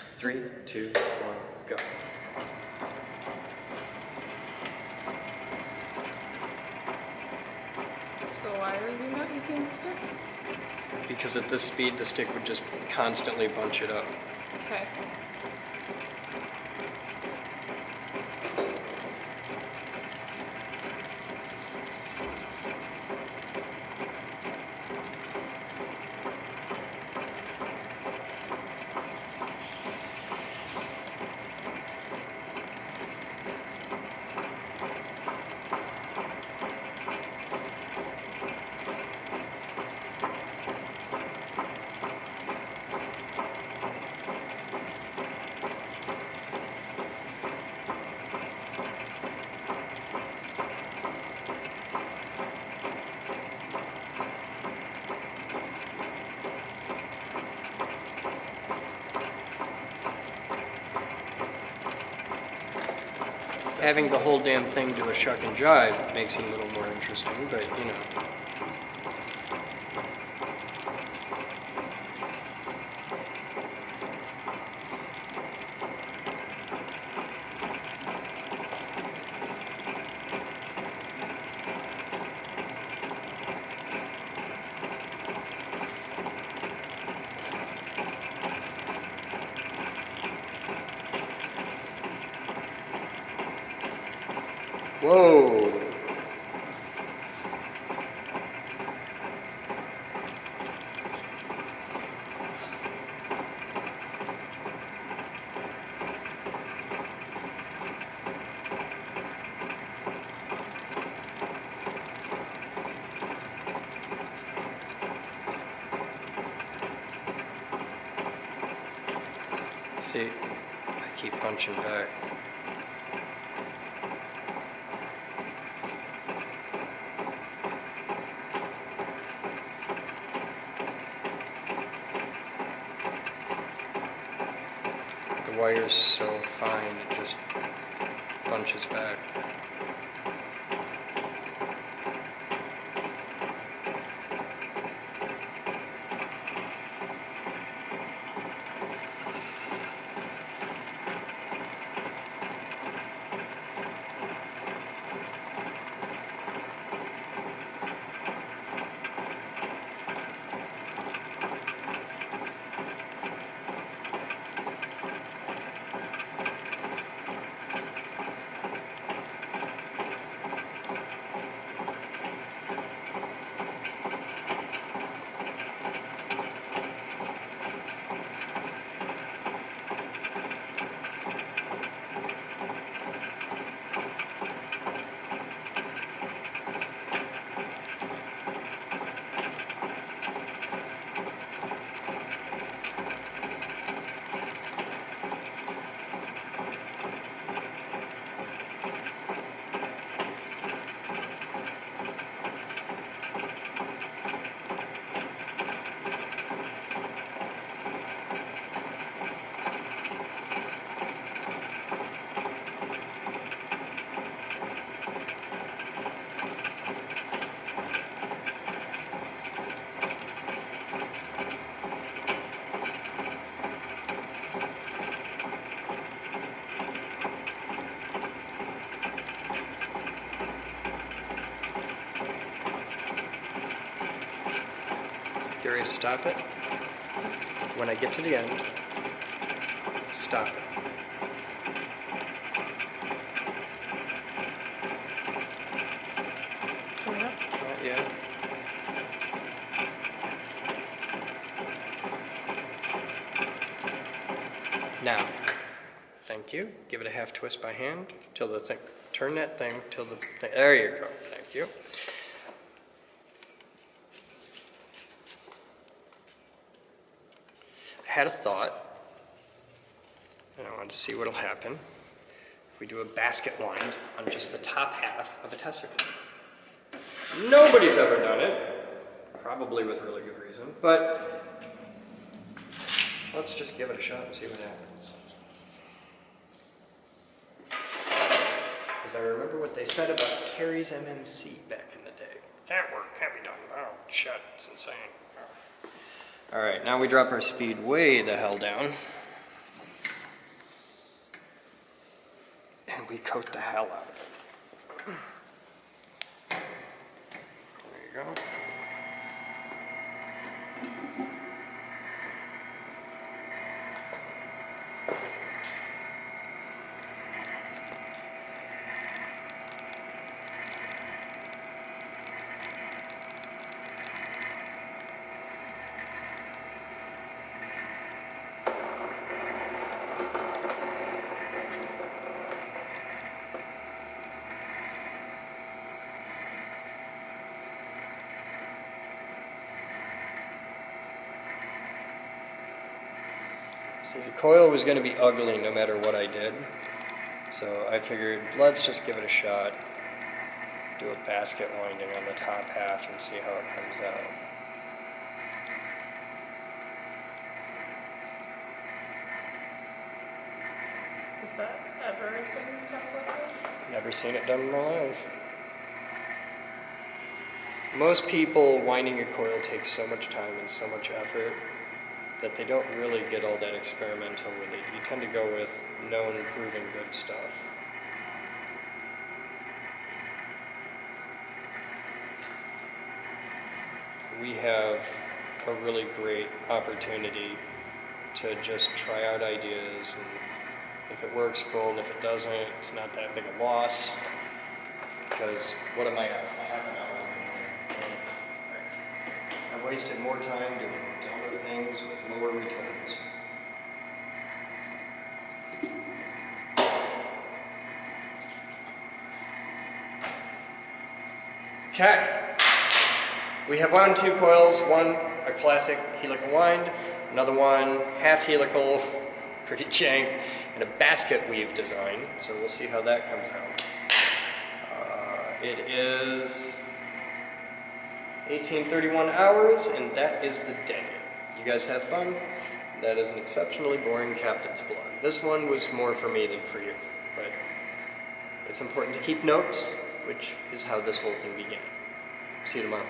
3, 2, 1, go. So why are you not using the stick? Because at this speed, the stick would just constantly bunch it up. Okay. Having the whole damn thing do a shuck and jive makes it a little more interesting, but you know. Whoa! See, I keep punching back. The wire's so fine, it just bunches back. Get ready to stop it. When I get to the end, stop it. Oh, yeah. Now, thank you. Give it a half twist by hand till the thing. Turn that thing till the thing. There you go. Thank you. I had a thought, and I wanted to see what'll happen if we do a basket wind on just the top half of a testicle. Nobody's ever done it, probably with really good reason, but let's just give it a shot and see what happens. because I remember what they said about Terry's MMC back in the day. Can't work, can't be done. Oh, shit, it's insane. All right, now we drop our speed way the hell down. And we coat the hell out of it. There you go. See, the coil was going to be ugly no matter what I did, so I figured let's just give it a shot, do a basket winding on the top half and see how it comes out. Is that ever a thing Tesla does? Never seen it done in my life. Most people winding a coil takes so much time and so much effort that they don't really get all that experimental with it. You tend to go with known, proven good stuff. We have a really great opportunity to just try out ideas, and if it works, cool, and if it doesn't, it's not that big a loss, because what am I at? Half an hour. I've wasted more time doing dumber things with lower returns. Okay. We have wound 2 coils, one a classic helical wind, another one half helical, pretty jank, and a basket weave design, so we'll see how that comes out. It is 18:31 hours, and that is the day. You guys have fun? That is an exceptionally boring captain's blog. This one was more for me than for you, but it's important to keep notes, which is how this whole thing began. See you tomorrow.